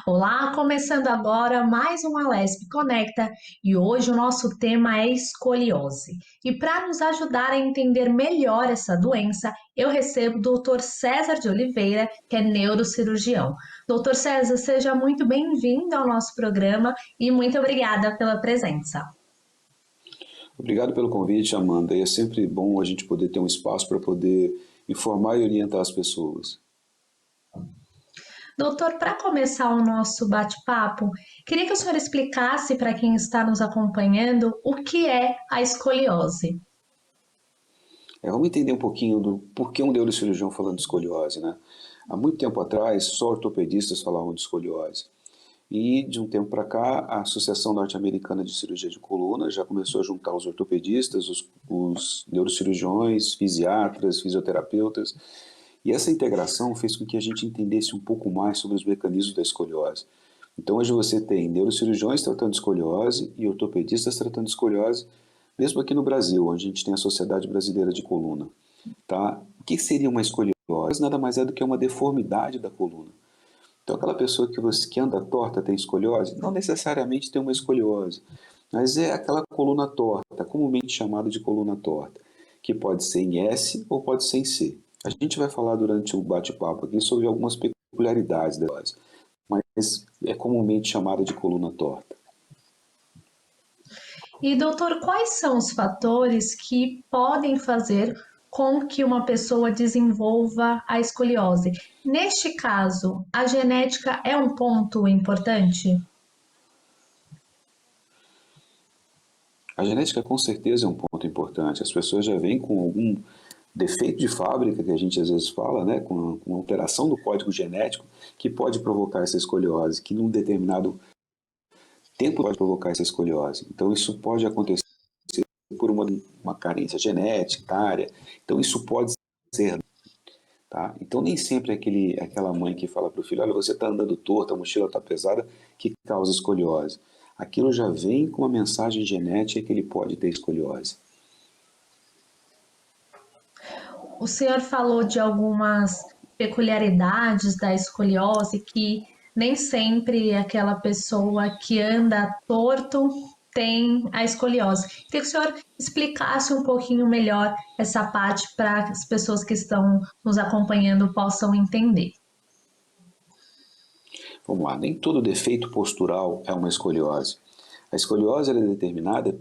Olá, começando agora mais uma Lesp Conecta e hoje o nosso tema é escoliose. E para nos ajudar a entender melhor essa doença, eu recebo o Dr. César de Oliveira, que é neurocirurgião. Dr. César, seja muito bem-vindo ao nosso programa e muito obrigada pela presença. Obrigado pelo convite, Amanda. E é sempre bom a gente poder ter um espaço para poder informar e orientar as pessoas. Doutor, para começar o nosso bate-papo, queria que o senhor explicasse para quem está nos acompanhando o que é a escoliose. Vamos entender um pouquinho do porquê um neurocirurgião falando de escoliose, né? Há muito tempo atrás, só ortopedistas falavam de escoliose. E de um tempo para cá, a Associação Norte-Americana de Cirurgia de Coluna já começou a juntar os ortopedistas, os neurocirurgiões, fisiatras, fisioterapeutas. E essa integração fez com que a gente entendesse um pouco mais sobre os mecanismos da escoliose. Então hoje você tem neurocirurgiões tratando de escoliose e ortopedistas tratando de escoliose, mesmo aqui no Brasil, onde a gente tem a Sociedade Brasileira de Coluna. Tá? O que seria uma escoliose? Nada mais é do que uma deformidade da coluna. Então aquela pessoa que anda torta tem escoliose, não necessariamente tem uma escoliose, mas é aquela coluna torta, comumente chamada de coluna torta, que pode ser em S ou pode ser em C. A gente vai falar durante o bate-papo aqui sobre algumas peculiaridades da escoliose, mas é comumente chamada de coluna torta. E, doutor, quais são os fatores que podem fazer com que uma pessoa desenvolva a escoliose? Neste caso, a genética é um ponto importante? A genética com certeza é um ponto importante. As pessoas já vêm com algum defeito de fábrica, que a gente às vezes fala, né, com uma alteração do código genético, que pode provocar essa escoliose, que num determinado tempo pode provocar essa escoliose. Então isso pode acontecer por uma carência genética, etária. Então isso pode ser. Tá? Então nem sempre é aquela mãe que fala para o filho, olha, você está andando torto, a mochila está pesada, que causa escoliose. Aquilo já vem com uma mensagem genética que ele pode ter escoliose. O senhor falou de algumas peculiaridades da escoliose que nem sempre aquela pessoa que anda torto tem a escoliose. Queria que o senhor explicasse um pouquinho melhor essa parte para que as pessoas que estão nos acompanhando possam entender. Vamos lá, nem todo defeito postural é uma escoliose. A escoliose é determinada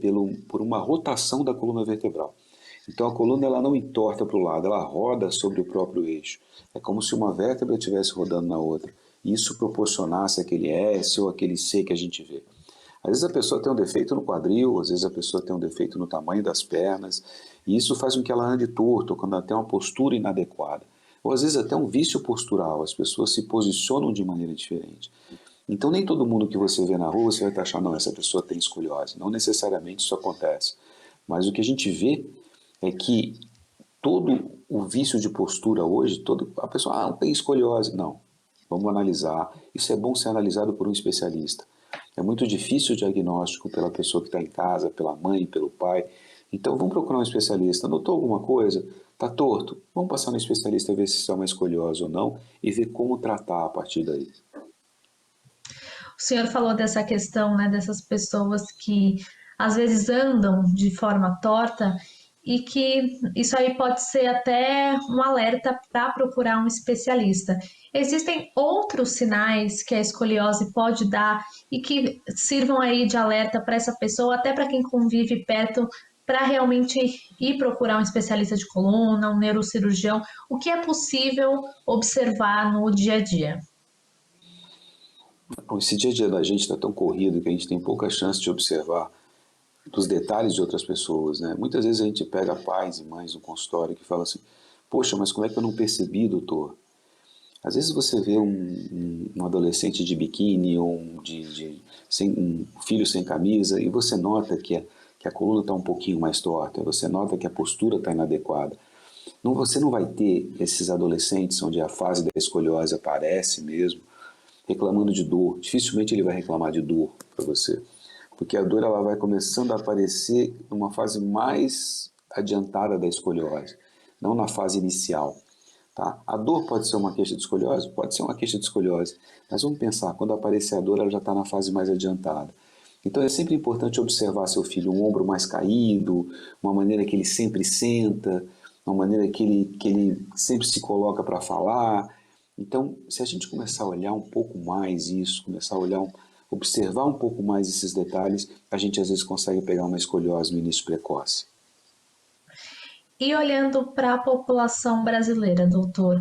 por uma rotação da coluna vertebral. Então a coluna ela não entorta para o lado, ela roda sobre o próprio eixo. É como se uma vértebra estivesse rodando na outra. E isso proporcionasse aquele S ou aquele C que a gente vê. Às vezes a pessoa tem um defeito no quadril, às vezes a pessoa tem um defeito no tamanho das pernas, e isso faz com que ela ande torto, quando ela tem uma postura inadequada. Ou às vezes até um vício postural, as pessoas se posicionam de maneira diferente. Então nem todo mundo que você vê na rua você vai achar, não, essa pessoa tem escoliose. Não necessariamente isso acontece. Mas o que a gente vê é que todo o vício de postura hoje, a pessoa, não tem escoliose. Não, vamos analisar. Isso é bom ser analisado por um especialista. É muito difícil o diagnóstico pela pessoa que está em casa, pela mãe, pelo pai. Então vamos procurar um especialista. Notou alguma coisa? Está torto? Vamos passar no especialista ver se isso é uma escoliose ou não e ver como tratar a partir daí. O senhor falou dessa questão, né, dessas pessoas que às vezes andam de forma torta e que isso aí pode ser até um alerta para procurar um especialista. Existem outros sinais que a escoliose pode dar e que sirvam aí de alerta para essa pessoa, até para quem convive perto, para realmente ir procurar um especialista de coluna, um neurocirurgião, o que é possível observar no dia a dia? Esse dia a dia da gente está tão corrido que a gente tem pouca chance de observar dos detalhes de outras pessoas, né? Muitas vezes a gente pega pais e mães no consultório que falam assim, poxa, mas como é que eu não percebi, doutor? Às vezes você vê um adolescente de biquíni ou um filho sem camisa e você nota que a coluna está um pouquinho mais torta, você nota que a postura está inadequada. Não, você não vai ter esses adolescentes onde a fase da escoliose aparece mesmo, reclamando de dor. Dificilmente ele vai reclamar de dor para você, porque a dor ela vai começando a aparecer numa fase mais adiantada da escoliose, não na fase inicial. Tá? A dor pode ser uma queixa de escoliose? Pode ser uma queixa de escoliose. Mas vamos pensar, quando aparecer a dor, ela já está na fase mais adiantada. Então é sempre importante observar seu filho, um ombro mais caído, uma maneira que ele sempre senta, uma maneira que ele sempre se coloca para falar. Então, se a gente começar a olhar um pouco mais isso, começar a observar um pouco mais esses detalhes, a gente às vezes consegue pegar uma escoliose no início precoce. E olhando para a população brasileira, doutor,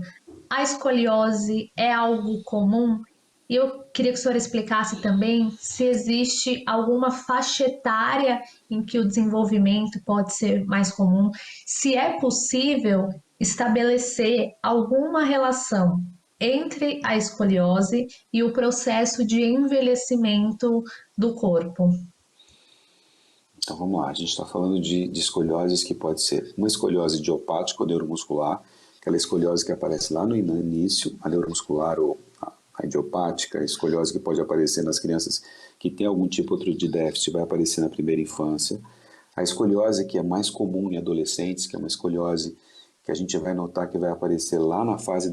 a escoliose é algo comum? E eu queria que o senhor explicasse também se existe alguma faixa etária em que o desenvolvimento pode ser mais comum, se é possível estabelecer alguma relação entre a escoliose e o processo de envelhecimento do corpo. Então vamos lá, a gente está falando de escolioses que pode ser uma escoliose idiopática ou neuromuscular, aquela escoliose que aparece lá no início, a neuromuscular ou a idiopática, a escoliose que pode aparecer nas crianças que têm algum tipo outro de déficit, vai aparecer na primeira infância. A escoliose que é mais comum em adolescentes, que é uma escoliose que a gente vai notar que vai aparecer lá na fase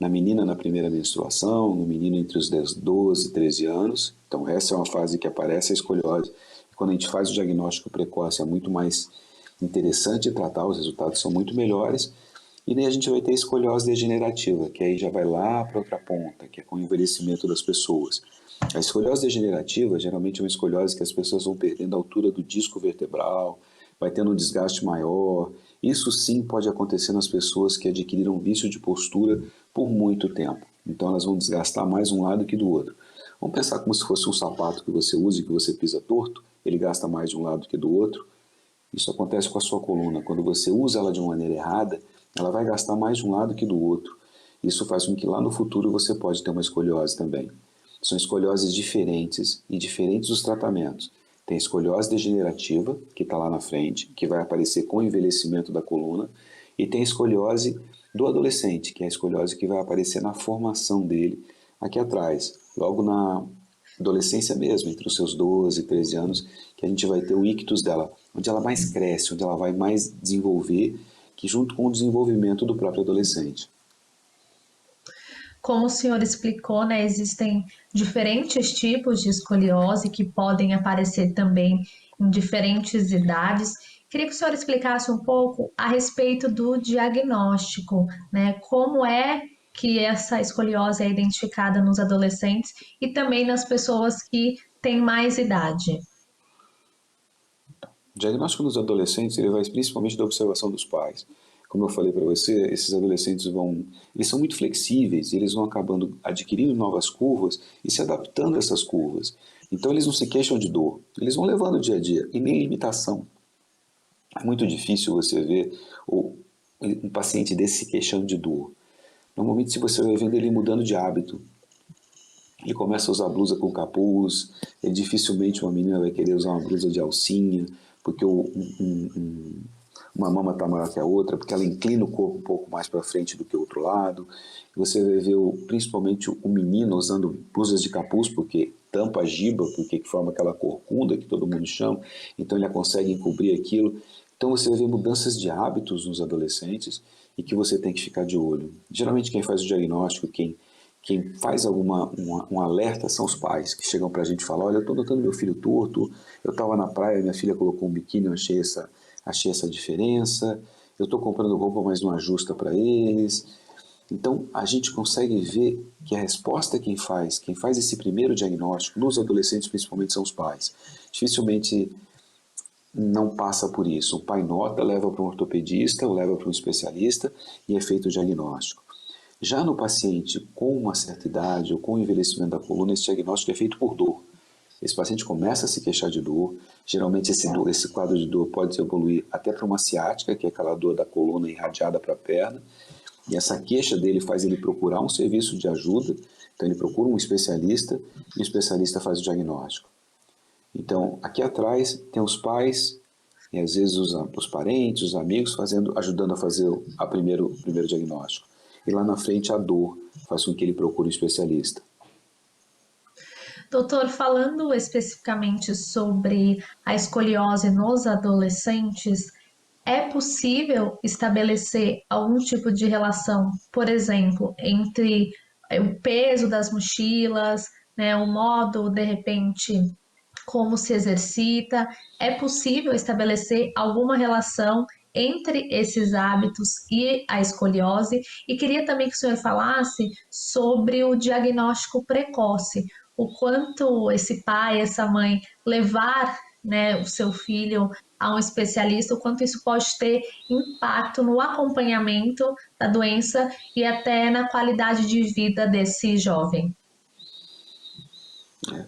na menina na primeira menstruação, no menino entre os 12 e 13 anos. Então essa é uma fase que aparece a escoliose. Quando a gente faz o diagnóstico precoce é muito mais interessante tratar, os resultados são muito melhores. E daí a gente vai ter a escoliose degenerativa, que aí já vai lá para outra ponta, que é com o envelhecimento das pessoas. A escoliose degenerativa geralmente é uma escoliose que as pessoas vão perdendo a altura do disco vertebral, vai tendo um desgaste maior. Isso sim pode acontecer nas pessoas que adquiriram vício de postura por muito tempo. Então elas vão desgastar mais um lado que do outro. Vamos pensar como se fosse um sapato que você usa e que você pisa torto, ele gasta mais de um lado que do outro. Isso acontece com a sua coluna. Quando você usa ela de uma maneira errada, ela vai gastar mais de um lado que do outro. Isso faz com que lá no futuro você pode ter uma escoliose também. São escolioses diferentes e diferentes os tratamentos. Tem a escoliose degenerativa, que está lá na frente, que vai aparecer com o envelhecimento da coluna, e tem a escoliose do adolescente, que é a escoliose que vai aparecer na formação dele aqui atrás, logo na adolescência mesmo, entre os seus 12 e 13 anos, que a gente vai ter o ictus dela, onde ela mais cresce, onde ela vai mais desenvolver, que junto com o desenvolvimento do próprio adolescente. Como o senhor explicou, né, existem diferentes tipos de escoliose que podem aparecer também em diferentes idades. Queria que o senhor explicasse um pouco a respeito do diagnóstico, né? Como é que essa escoliose é identificada nos adolescentes e também nas pessoas que têm mais idade. O diagnóstico nos adolescentes ele vai principalmente da observação dos pais. Como eu falei para você, esses adolescentes eles são muito flexíveis, eles vão acabando adquirindo novas curvas e se adaptando a essas curvas. Então eles não se queixam de dor, eles vão levando o dia a dia e nem limitação. É muito difícil você ver um paciente desse se queixando de dor. Normalmente, se você vai vendo ele mudando de hábito, ele começa a usar blusa com capuz, e dificilmente uma menina vai querer usar uma blusa de alcinha, porque uma mama está maior que a outra, porque ela inclina o corpo um pouco mais para frente do que o outro lado. E você vai ver principalmente o menino usando blusas de capuz, porque tampa a giba, porque forma aquela corcunda que todo mundo chama, então ele consegue encobrir aquilo. Então você vai ver mudanças de hábitos nos adolescentes e que você tem que ficar de olho. Geralmente quem faz o diagnóstico, quem faz um alerta são os pais, que chegam para a gente e falam, olha, eu estou notando meu filho torto, eu estava na praia, minha filha colocou um biquíni, eu achei essa diferença, eu estou comprando roupa, mas não ajusta para eles. Então, a gente consegue ver que a resposta quem faz esse primeiro diagnóstico, nos adolescentes principalmente, são os pais. Dificilmente não passa por isso. O pai nota, leva para um ortopedista, ou leva para um especialista e é feito o diagnóstico. Já no paciente com uma certa idade ou com envelhecimento da coluna, esse diagnóstico é feito por dor. Esse paciente começa a se queixar de dor, geralmente esse quadro de dor pode evoluir até para uma ciática, que é aquela dor da coluna irradiada para a perna, e essa queixa dele faz ele procurar um serviço de ajuda, então ele procura um especialista e o especialista faz o diagnóstico. Então, aqui atrás tem os pais e às vezes os parentes, os amigos ajudando a fazer o primeiro diagnóstico. E lá na frente a dor faz com que ele procure um especialista. Doutor, falando especificamente sobre a escoliose nos adolescentes, é possível estabelecer algum tipo de relação, por exemplo, entre o peso das mochilas, né, o modo, de repente, como se exercita? É possível estabelecer alguma relação entre esses hábitos e a escoliose? E queria também que o senhor falasse sobre o diagnóstico precoce, o quanto esse pai, essa mãe levar, né, o seu filho a um especialista, o quanto isso pode ter impacto no acompanhamento da doença e até na qualidade de vida desse jovem.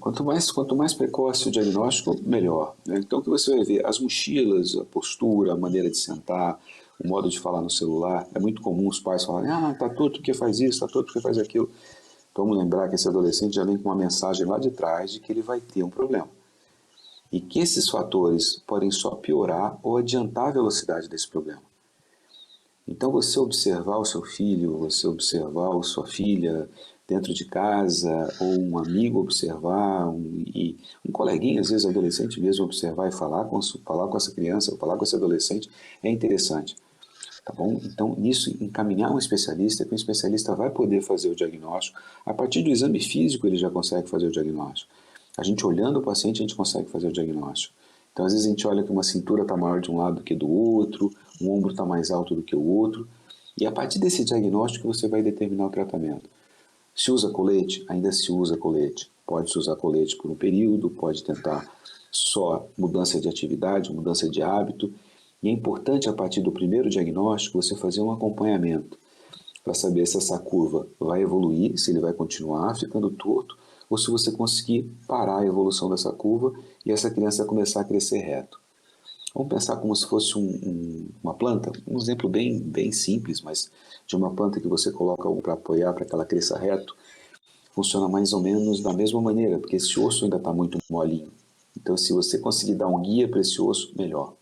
Quanto mais precoce o diagnóstico, melhor, né? Então, o que você vai ver, as mochilas, a postura, a maneira de sentar, o modo de falar no celular, é muito comum os pais falarem, tá torto porque faz isso, tá torto porque faz aquilo. Então, vamos lembrar que esse adolescente já vem com uma mensagem lá de trás de que ele vai ter um problema. E que esses fatores podem só piorar ou adiantar a velocidade desse problema. Então, você observar o seu filho, você observar a sua filha dentro de casa, ou um amigo observar, e um coleguinha, às vezes adolescente mesmo, observar e falar com essa criança, ou falar com esse adolescente, é interessante. Tá bom? Então, nisso, encaminhar um especialista, que o especialista vai poder fazer o diagnóstico. A partir do exame físico, ele já consegue fazer o diagnóstico. A gente olhando o paciente, a gente consegue fazer o diagnóstico. Então, às vezes, a gente olha que uma cintura está maior de um lado do que do outro, um ombro está mais alto do que o outro. E a partir desse diagnóstico, você vai determinar o tratamento. Se usa colete? Ainda se usa colete. Pode-se usar colete por um período, pode tentar só mudança de atividade, mudança de hábito. E é importante, a partir do primeiro diagnóstico, você fazer um acompanhamento para saber se essa curva vai evoluir, se ele vai continuar ficando torto, ou se você conseguir parar a evolução dessa curva e essa criança começar a crescer reto. Vamos pensar como se fosse uma planta, um exemplo bem simples, mas de uma planta que você coloca algo para apoiar para que ela cresça reto, funciona mais ou menos da mesma maneira, porque esse osso ainda está muito molinho. Então, se você conseguir dar um guia para esse osso, melhor.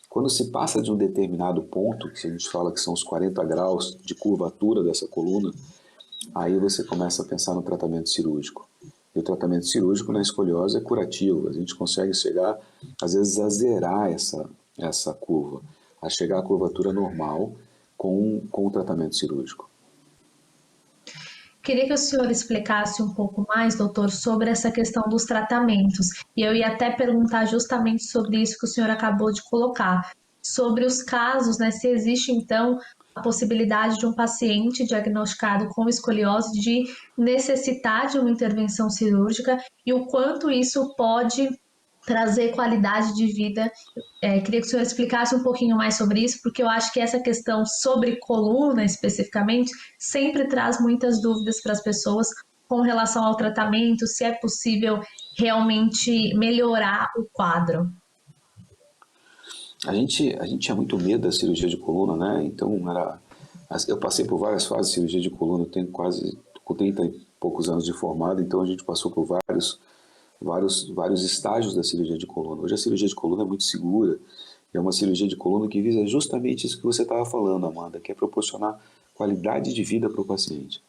Quando se passa de um determinado ponto, que a gente fala que são os 40 graus de curvatura dessa coluna, aí você começa a pensar no tratamento cirúrgico. E o tratamento cirúrgico na escoliose é curativo. A gente consegue chegar, às vezes, a zerar essa curva, a chegar à curvatura normal com o tratamento cirúrgico. Queria que o senhor explicasse um pouco mais, doutor, sobre essa questão dos tratamentos. E eu ia até perguntar justamente sobre isso que o senhor acabou de colocar, sobre os casos, né? Se existe então a possibilidade de um paciente diagnosticado com escoliose de necessitar de uma intervenção cirúrgica e o quanto isso pode trazer qualidade de vida. Queria que o senhor explicasse um pouquinho mais sobre isso, porque eu acho que essa questão sobre coluna especificamente sempre traz muitas dúvidas para as pessoas com relação ao tratamento, se é possível realmente melhorar o quadro. A gente tinha muito medo da cirurgia de coluna, né? Então, eu passei por várias fases de cirurgia de coluna, eu tenho quase com 30 e poucos anos de formado, então a gente passou por vários estágios da cirurgia de coluna. Hoje a cirurgia de coluna é muito segura, é uma cirurgia de coluna que visa justamente isso que você estava falando, Amanda, que é proporcionar qualidade de vida para o paciente.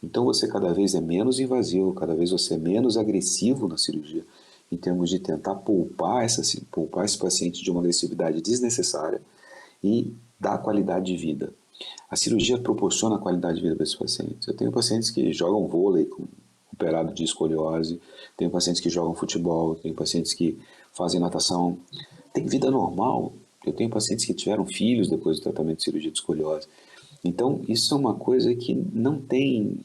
Então você cada vez é menos invasivo, cada vez você é menos agressivo na cirurgia, em termos de tentar poupar esse paciente de uma agressividade desnecessária e dar qualidade de vida. A cirurgia proporciona qualidade de vida para esses pacientes. Eu tenho pacientes que jogam vôlei operado de escoliose, tenho pacientes que jogam futebol, tenho pacientes que fazem natação, tem vida normal. Eu tenho pacientes que tiveram filhos depois do tratamento de cirurgia de escoliose. Então, isso é uma coisa que não tem.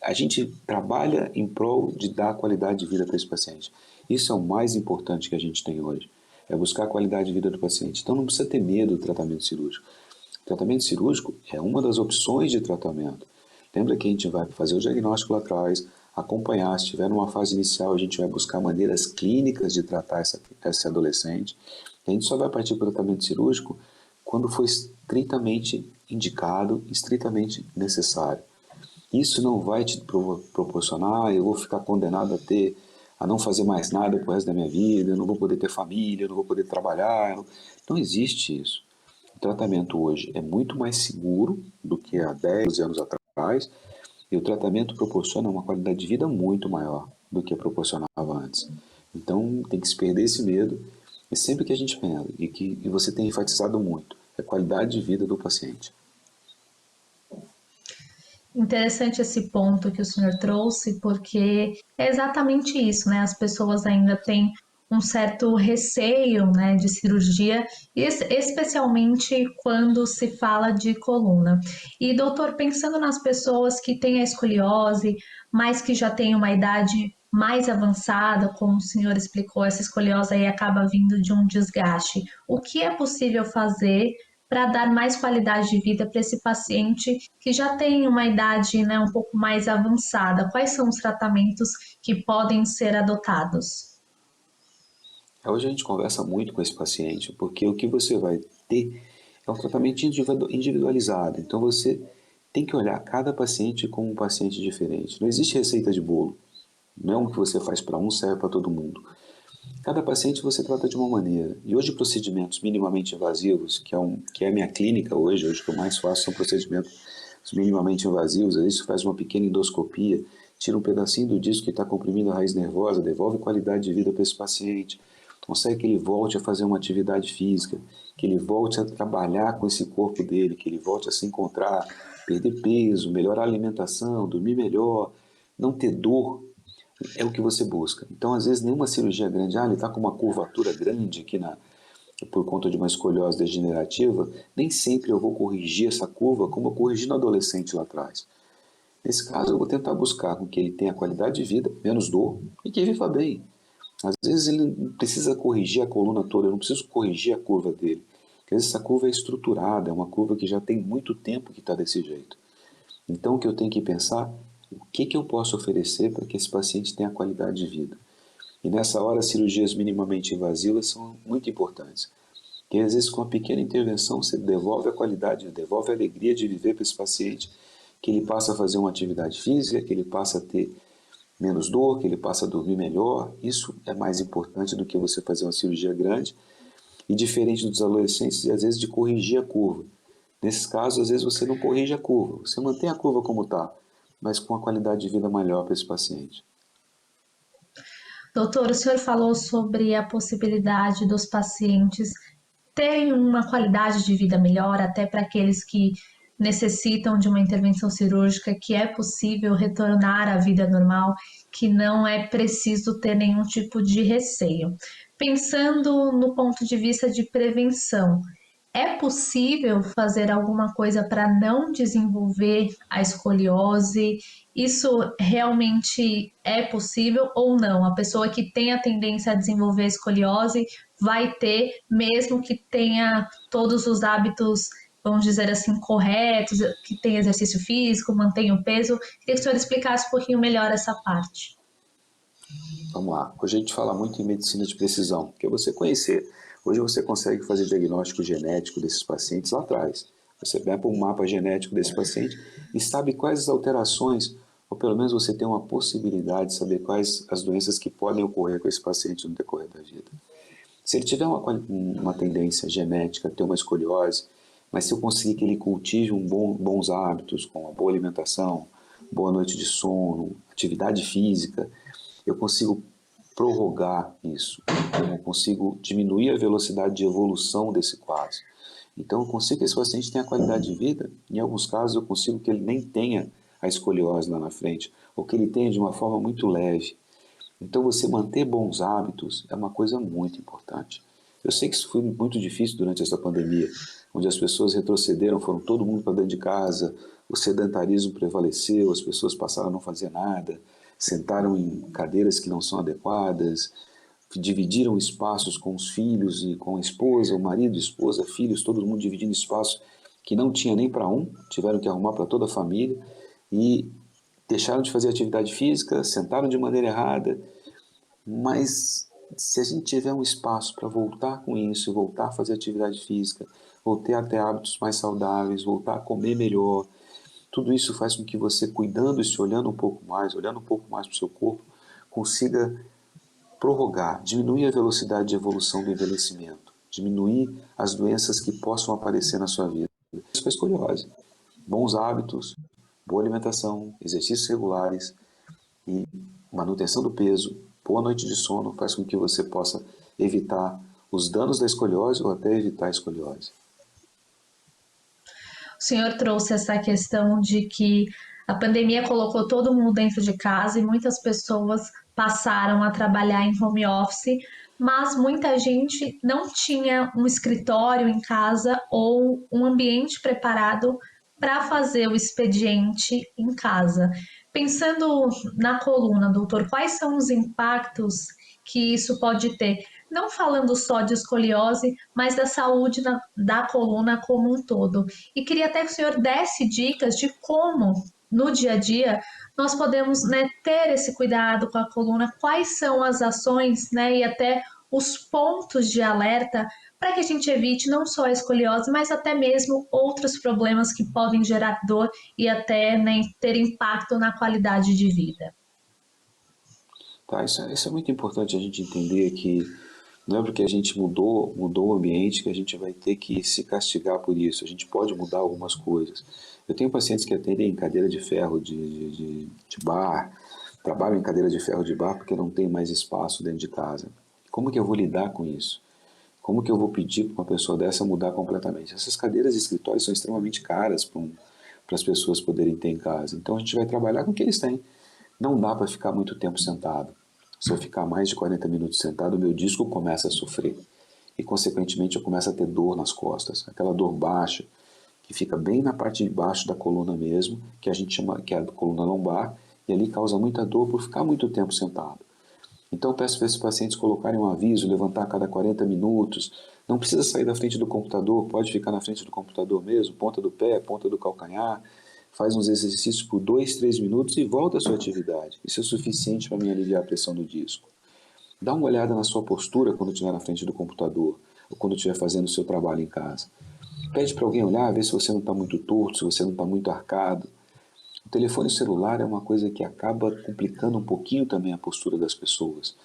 A gente trabalha em prol de dar qualidade de vida para esse paciente. Isso é o mais importante que a gente tem hoje. É buscar a qualidade de vida do paciente. Então, não precisa ter medo do tratamento cirúrgico. O tratamento cirúrgico é uma das opções de tratamento. Lembra que a gente vai fazer o diagnóstico lá atrás, acompanhar, se estiver numa fase inicial, a gente vai buscar maneiras clínicas de tratar esse adolescente. A gente só vai partir para o tratamento cirúrgico quando for estritamente indicado, estritamente necessário. Isso não vai te proporcionar, eu vou ficar condenado a não fazer mais nada pro resto da minha vida, eu não vou poder ter família, eu não vou poder trabalhar. Não existe isso. O tratamento hoje é muito mais seguro do que há 10 anos atrás, e o tratamento proporciona uma qualidade de vida muito maior do que proporcionava antes. Então tem que se perder esse medo E sempre que a gente pensa, e você tem enfatizado muito, é a qualidade de vida do paciente. Interessante esse ponto que o senhor trouxe, porque é exatamente isso, né? As pessoas ainda têm um certo receio, né, de cirurgia, especialmente quando se fala de coluna. E, doutor, pensando nas pessoas que têm a escoliose, mas que já têm uma idade mais avançada, como o senhor explicou, essa escoliose aí acaba vindo de um desgaste. O que é possível fazer para dar mais qualidade de vida para esse paciente que já tem uma idade, né, um pouco mais avançada? Quais são os tratamentos que podem ser adotados? Hoje a gente conversa muito com esse paciente, porque o que você vai ter é um tratamento individualizado. Então você tem que olhar cada paciente como um paciente diferente. Não existe receita de bolo. Não é um que você faz para um, serve para todo mundo. Cada paciente você trata de uma maneira. E hoje procedimentos minimamente invasivos, que é a minha clínica hoje o que eu mais faço são procedimentos minimamente invasivos. Aí você faz uma pequena endoscopia, tira um pedacinho do disco que está comprimindo a raiz nervosa, devolve qualidade de vida para esse paciente, consegue que ele volte a fazer uma atividade física, que ele volte a trabalhar com esse corpo dele, que ele volte a se encontrar, perder peso, melhorar a alimentação, dormir melhor, não ter dor, é o que você busca. Então, às vezes, nenhuma cirurgia grande, ele está com uma curvatura grande aqui por conta de uma escoliose degenerativa, nem sempre eu vou corrigir essa curva como eu corrigi no adolescente lá atrás. Nesse caso, eu vou tentar buscar com que ele tenha qualidade de vida, menos dor e que viva bem. Às vezes ele não precisa corrigir a coluna toda, eu não preciso corrigir a curva dele. Porque às vezes essa curva é estruturada, é uma curva que já tem muito tempo que está desse jeito. Então o que eu tenho que pensar, o que eu posso oferecer para que esse paciente tenha qualidade de vida. E nessa hora, cirurgias minimamente invasivas são muito importantes. Porque às vezes com uma pequena intervenção você devolve a qualidade, devolve a alegria de viver para esse paciente, que ele passa a fazer uma atividade física, que ele passa a ter menos dor, que ele passa a dormir melhor. Isso é mais importante do que você fazer uma cirurgia grande e diferente dos adolescentes, às vezes de corrigir a curva. Nesses casos, às vezes você não corrige a curva, você mantém a curva como está, mas com uma qualidade de vida melhor para esse paciente. Doutor, o senhor falou sobre a possibilidade dos pacientes terem uma qualidade de vida melhor, até para aqueles que necessitam de uma intervenção cirúrgica, que é possível retornar à vida normal, que não é preciso ter nenhum tipo de receio. Pensando no ponto de vista de prevenção, é possível fazer alguma coisa para não desenvolver a escoliose? Isso realmente é possível ou não? A pessoa que tem a tendência a desenvolver a escoliose vai ter, mesmo que tenha todos os hábitos, vamos dizer assim, corretos, que tenha exercício físico, mantenha o peso. Queria que o senhor explicasse um pouquinho melhor essa parte. Vamos lá. Hoje a gente fala muito em medicina de precisão, que é você conhecer. Hoje você consegue fazer diagnóstico genético desses pacientes lá atrás. Você pega um mapa genético desse paciente e sabe quais as alterações, ou pelo menos você tem uma possibilidade de saber quais as doenças que podem ocorrer com esse paciente no decorrer da vida. Se ele tiver uma tendência genética a ter uma escoliose, mas se eu conseguir que ele cultive bons hábitos, com uma boa alimentação, boa noite de sono, atividade física, eu consigo prorrogar isso, eu consigo diminuir a velocidade de evolução desse quadro. Então eu consigo que esse paciente tenha qualidade de vida, em alguns casos eu consigo que ele nem tenha a escoliose lá na frente, ou que ele tenha de uma forma muito leve. Então você manter bons hábitos é uma coisa muito importante. Eu sei que isso foi muito difícil durante essa pandemia, onde as pessoas retrocederam, foram todo mundo para dentro de casa, o sedentarismo prevaleceu, as pessoas passaram a não fazer nada, sentaram em cadeiras que não são adequadas, dividiram espaços com os filhos e com a esposa, o marido, esposa, filhos, todo mundo dividindo espaço que não tinha nem para um, tiveram que arrumar para toda a família e deixaram de fazer atividade física, sentaram de maneira errada, mas se a gente tiver um espaço para voltar com isso, voltar a fazer atividade física, voltar a ter hábitos mais saudáveis, voltar a comer melhor, tudo isso faz com que você, cuidando e se olhando um pouco mais para o seu corpo, consiga prorrogar, diminuir a velocidade de evolução do envelhecimento, diminuir as doenças que possam aparecer na sua vida. Isso é a escoliose. Bons hábitos, boa alimentação, exercícios regulares e manutenção do peso, boa noite de sono faz com que você possa evitar os danos da escoliose ou até evitar a escoliose. O senhor trouxe essa questão de que a pandemia colocou todo mundo dentro de casa e muitas pessoas passaram a trabalhar em home office, mas muita gente não tinha um escritório em casa ou um ambiente preparado para fazer o expediente em casa. Pensando na coluna, doutor, quais são os impactos que isso pode ter? Não falando só de escoliose, mas da saúde da coluna como um todo. E queria até que o senhor desse dicas de como, no dia a dia, nós podemos, né, ter esse cuidado com a coluna, quais são as ações, né, e até os pontos de alerta para que a gente evite não só a escoliose, mas até mesmo outros problemas que podem gerar dor e até, né, ter impacto na qualidade de vida. Tá, isso é muito importante a gente entender que não é porque a gente mudou o ambiente que a gente vai ter que se castigar por isso. A gente pode mudar algumas coisas. Eu tenho pacientes que atendem em cadeira de ferro de bar, trabalham em cadeira de ferro de bar porque não tem mais espaço dentro de casa. Como que eu vou lidar com isso? Como que eu vou pedir para uma pessoa dessa mudar completamente? Essas cadeiras de escritório são extremamente caras para as pessoas poderem ter em casa. Então a gente vai trabalhar com o que eles têm. Não dá para ficar muito tempo sentado. Se eu ficar mais de 40 minutos sentado, o meu disco começa a sofrer. E, consequentemente, eu começo a ter dor nas costas. Aquela dor baixa, que fica bem na parte de baixo da coluna mesmo, que a gente chama que é a coluna lombar, e ali causa muita dor por ficar muito tempo sentado. Então, eu peço para esses pacientes colocarem um aviso, levantar a cada 40 minutos. Não precisa sair da frente do computador, pode ficar na frente do computador mesmo, ponta do pé, ponta do calcanhar. Faz uns exercícios por 2, 3 minutos e volta à sua atividade. Isso é suficiente para mim aliviar a pressão do disco. Dá uma olhada na sua postura quando estiver na frente do computador ou quando estiver fazendo o seu trabalho em casa. Pede para alguém olhar, ver se você não está muito torto, se você não está muito arcado. O telefone celular é uma coisa que acaba complicando um pouquinho também a postura das pessoas.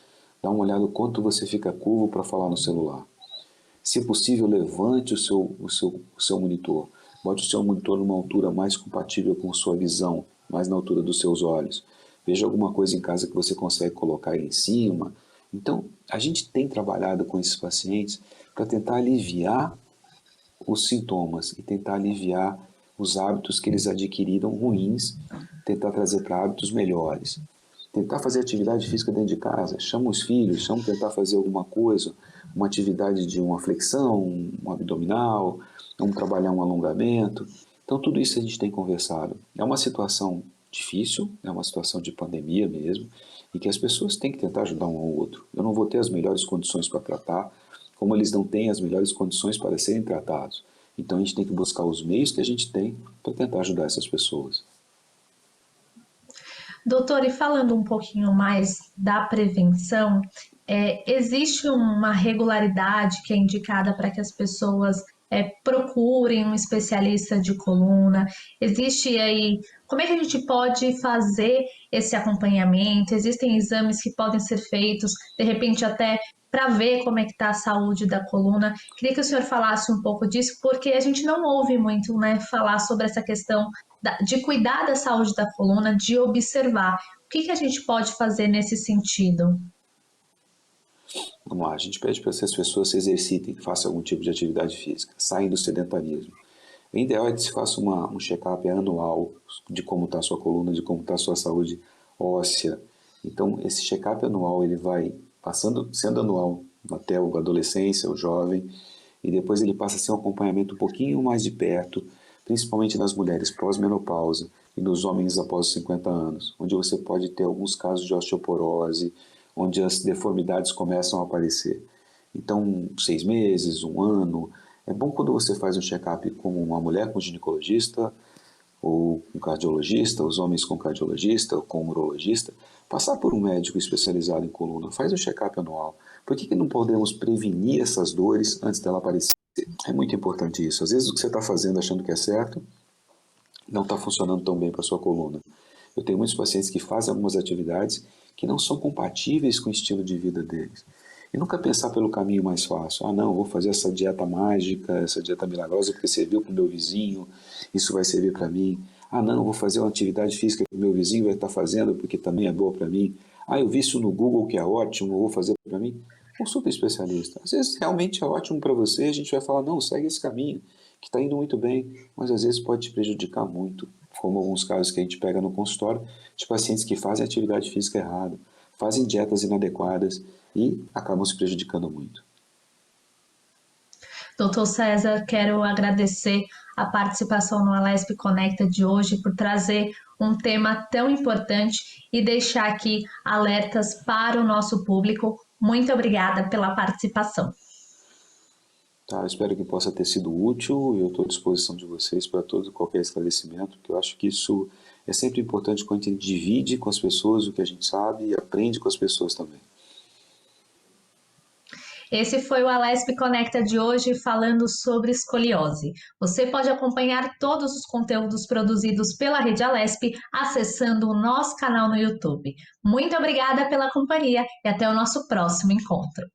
Dá uma olhada no quanto você fica curvo para falar no celular. Se possível, levante o seu monitor. Bote o seu monitor numa altura mais compatível com sua visão, mais na altura dos seus olhos. Veja alguma coisa em casa que você consegue colocar aí em cima. Então, a gente tem trabalhado com esses pacientes para tentar aliviar os sintomas e tentar aliviar os hábitos que eles adquiriram ruins, tentar trazer para hábitos melhores. Tentar fazer atividade física dentro de casa, chama os filhos, chama tentar fazer alguma coisa, uma atividade de uma flexão, um abdominal, vamos trabalhar um alongamento. Então tudo isso a gente tem conversado. É uma situação difícil, é uma situação de pandemia mesmo, e que as pessoas têm que tentar ajudar um ao outro. Eu não vou ter as melhores condições para tratar, como eles não têm as melhores condições para serem tratados. Então a gente tem que buscar os meios que a gente tem para tentar ajudar essas pessoas. Doutor, e falando um pouquinho mais da prevenção, existe uma regularidade que é indicada para que as pessoas procurem um especialista de coluna? Existe aí, como é que a gente pode fazer esse acompanhamento? Existem exames que podem ser feitos, de repente até para ver como é que está a saúde da coluna. Queria que o senhor falasse um pouco disso, porque a gente não ouve muito, né, falar sobre essa questão de cuidar da saúde da coluna, de observar. O que que a gente pode fazer nesse sentido? Vamos lá, a gente pede para que as pessoas se exercitem, que façam algum tipo de atividade física, saem do sedentarismo. O ideal é que se faça um check-up anual de como está a sua coluna, de como está a sua saúde óssea. Então, esse check-up anual ele vai sendo anual até a adolescência, o jovem, e depois ele passa a ser um acompanhamento um pouquinho mais de perto, principalmente nas mulheres pós-menopausa e nos homens após os 50 anos, onde você pode ter alguns casos de osteoporose, onde as deformidades começam a aparecer. Então, 6 meses, um ano, é bom quando você faz um check-up com uma mulher com ginecologista, ou com cardiologista, os homens com cardiologista, ou com urologista, passar por um médico especializado em coluna, faz um check-up anual. Por que não podemos prevenir essas dores antes dela aparecer? É muito importante isso. Às vezes o que você está fazendo achando que é certo, não está funcionando tão bem para a sua coluna. Eu tenho muitos pacientes que fazem algumas atividades que não são compatíveis com o estilo de vida deles. E nunca pensar pelo caminho mais fácil. Ah, não, vou fazer essa dieta mágica, essa dieta milagrosa porque serviu para o meu vizinho, isso vai servir para mim. Ah, não, vou fazer uma atividade física que o meu vizinho vai estar fazendo porque também é boa para mim. Ah, eu vi isso no Google que é ótimo, vou fazer para mim. Consulta especialista. Às vezes realmente é ótimo para você, a gente vai falar, não, segue esse caminho, que está indo muito bem, mas às vezes pode te prejudicar muito, como alguns casos que a gente pega no consultório, de pacientes que fazem atividade física errada, fazem dietas inadequadas e acabam se prejudicando muito. Doutor César, quero agradecer a participação no Alesp Conecta de hoje por trazer um tema tão importante e deixar aqui alertas para o nosso público. Muito obrigada pela participação. Tá, eu espero que possa ter sido útil e eu estou à disposição de vocês para todo e qualquer esclarecimento, porque eu acho que isso é sempre importante quando a gente divide com as pessoas o que a gente sabe e aprende com as pessoas também. Esse foi o Alesp Conecta de hoje falando sobre escoliose. Você pode acompanhar todos os conteúdos produzidos pela Rede Alesp acessando o nosso canal no YouTube. Muito obrigada pela companhia e até o nosso próximo encontro.